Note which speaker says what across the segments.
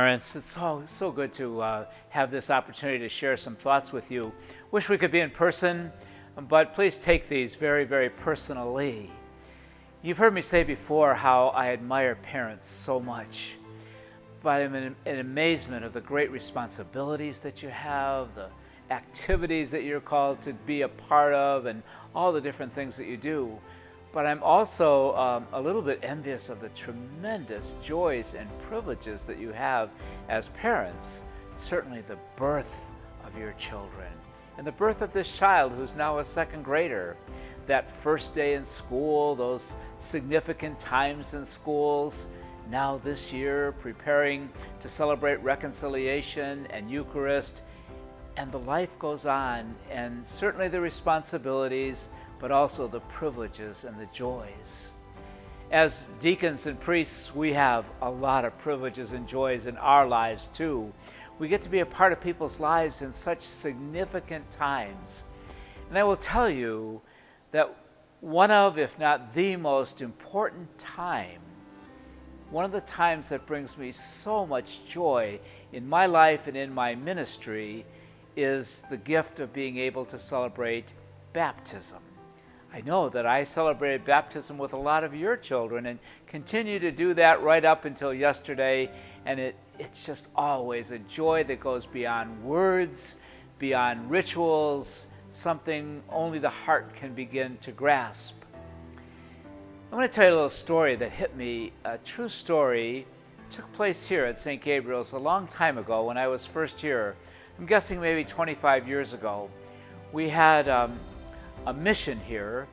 Speaker 1: parents. It's so good to have this opportunity to share some thoughts with you. Wish we could be in person, but please take these very, very personally. You've heard me say before how I admire parents so much, but I'm in amazement of the great responsibilities that you have, the activities that you're called to be a part of, and all the different things that you do. But I'm also a little bit envious of the tremendous joys and privileges that you have as parents. Certainly the birth of your children and the birth of this child who's now a second grader. That first day in school, those significant times in schools. Now this year, preparing to celebrate reconciliation and Eucharist. And the life goes on, and certainly the responsibilities, but also the privileges and the joys. As deacons and priests, we have a lot of privileges and joys in our lives too. We get to be a part of people's lives in such significant times. And I will tell you that one of, if not the most important time, one of the times that brings me so much joy in my life and in my ministry is the gift of being able to celebrate baptism. I know that I celebrated baptism with a lot of your children and continue to do that right up until yesterday, and it's just always a joy that goes beyond words, beyond rituals, something only the heart can begin to grasp. I'm going to tell you a little story that hit me, a true story. Took place here at St. Gabriel's a long time ago when I was first here. I'm guessing maybe 25 years ago. We had a mission here,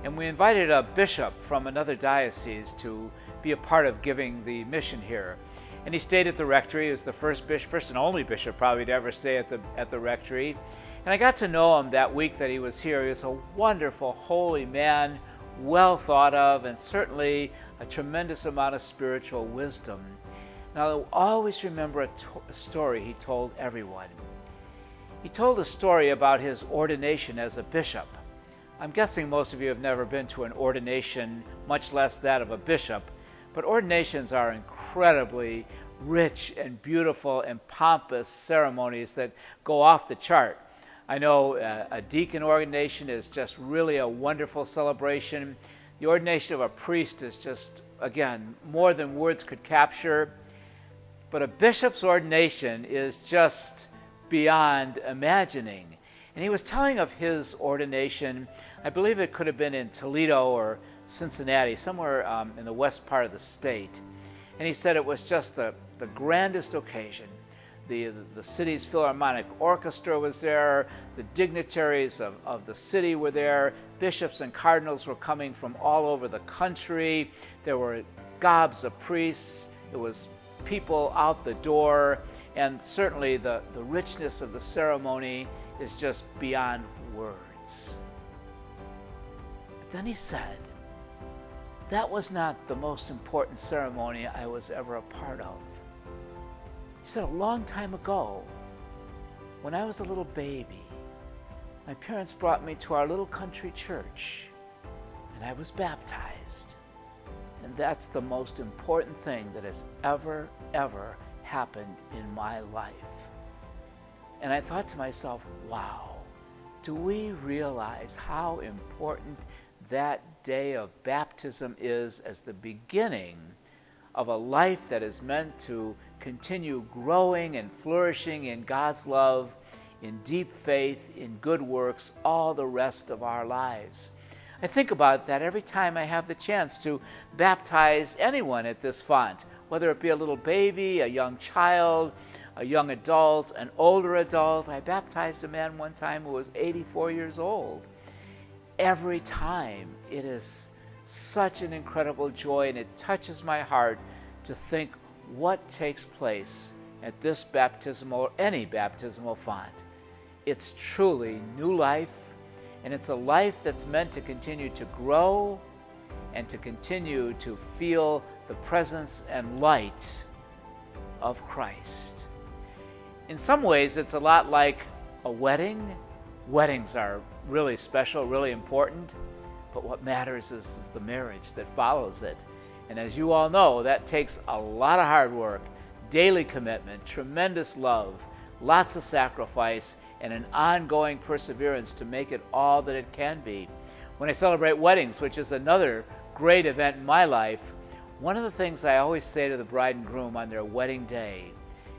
Speaker 1: and we invited a bishop from another diocese to be a part of giving the mission here. And he stayed at the rectory. He was the first and only bishop probably to ever stay at the rectory. And I got to know him that week that he was here. He was a wonderful, holy man, well thought of, and certainly a tremendous amount of spiritual wisdom. And I'll always remember a story he told everyone. He told a story about his ordination as a bishop. I'm guessing most of you have never been to an ordination, much less that of a bishop, but ordinations are incredibly rich and beautiful and pompous ceremonies that go off the chart. I know a deacon ordination is just really a wonderful celebration. The ordination of a priest is just, again, more than words could capture. But a bishop's ordination is just beyond imagining. And he was telling of his ordination. I believe it could have been in Toledo or Cincinnati, somewhere in the west part of the state. And he said it was just the grandest occasion. The city's Philharmonic Orchestra was there, the dignitaries of the city were there, bishops and cardinals were coming from all over the country, there were gobs of priests, it was people out the door, and certainly the richness of the ceremony is just beyond words. But then he said, that was not the most important ceremony I was ever a part of. He said, a long time ago, when I was a little baby, my parents brought me to our little country church, and I was baptized. And that's the most important thing that has ever happened in my life. And I thought to myself, wow, do we realize how important that day of baptism is as the beginning of a life that is meant to continue growing and flourishing in God's love, in deep faith, in good works, all the rest of our lives. I think about that every time I have the chance to baptize anyone at this font, whether it be a little baby, a young child, a young adult, an older adult. I baptized a man one time who was 84 years old. Every time it is such an incredible joy, and it touches my heart to think what takes place at this baptismal or any baptismal font. It's truly new life, and it's a life that's meant to continue to grow and to continue to feel the presence and light of Christ. In some ways, it's a lot like a wedding. Weddings are really special, really important, but what matters is the marriage that follows it. And as you all know, that takes a lot of hard work, daily commitment, tremendous love, lots of sacrifice, and an ongoing perseverance to make it all that it can be. When I celebrate weddings, which is another great event in my life, one of the things I always say to the bride and groom on their wedding day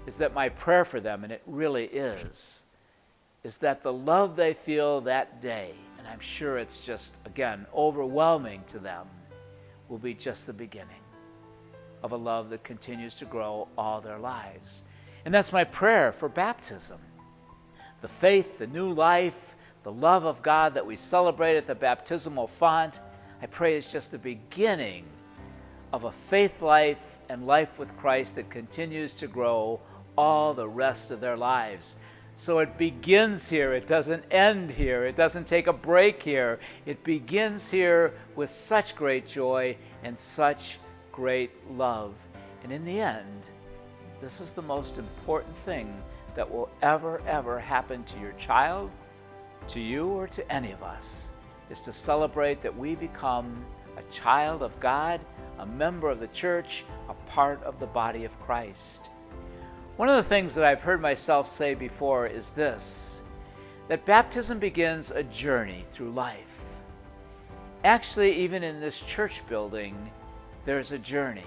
Speaker 1: is that my prayer for them, and it really is that the love they feel that day, and I'm sure it's just, again, overwhelming to them, will be just the beginning of a love that continues to grow all their lives. And that's my prayer for baptism. The faith, the new life, the love of God that we celebrate at the baptismal font, I pray is just the beginning of a faith life and life with Christ that continues to grow all the rest of their lives. So it begins here, it doesn't end here, it doesn't take a break here. It begins here with such great joy and such great love. And in the end, this is the most important thing that will ever happen to your child, to you, or to any of us, is to celebrate that we become a child of God, a member of the church, a part of the body of Christ. One of the things that I've heard myself say before is this, that baptism begins a journey through life. Actually, even in this church building, there's a journey.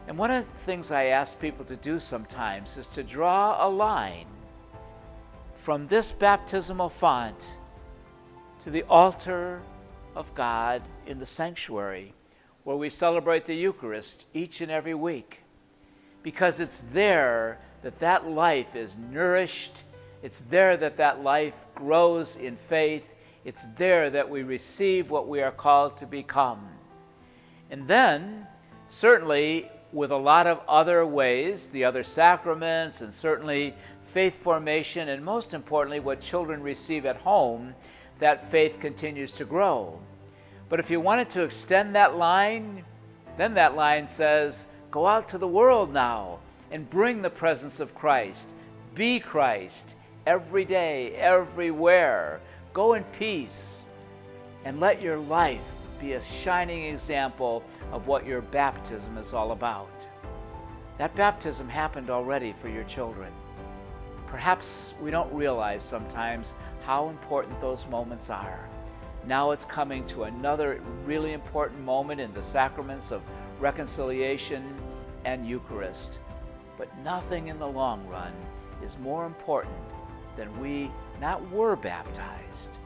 Speaker 1: And one of the things I ask people to do sometimes is to draw a line from this baptismal font to the altar of God in the sanctuary, where we celebrate the Eucharist each and every week. Because it's there that life is nourished. It's there that life grows in faith. It's there that we receive what we are called to become. And then, certainly, with a lot of other ways, the other sacraments, and certainly faith formation, and most importantly, what children receive at home, that faith continues to grow. But if you wanted to extend that line, then that line says, go out to the world now and bring the presence of Christ. Be Christ every day, everywhere. Go in peace and let your life be a shining example of what your baptism is all about. That baptism happened already for your children. Perhaps we don't realize sometimes how important those moments are. Now it's coming to another really important moment in the sacraments of reconciliation and Eucharist. But nothing in the long run is more important than we not were baptized.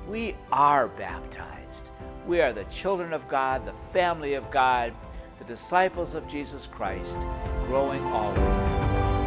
Speaker 1: We are baptized. We are the children of God, the family of God, the disciples of Jesus Christ, growing always in His love.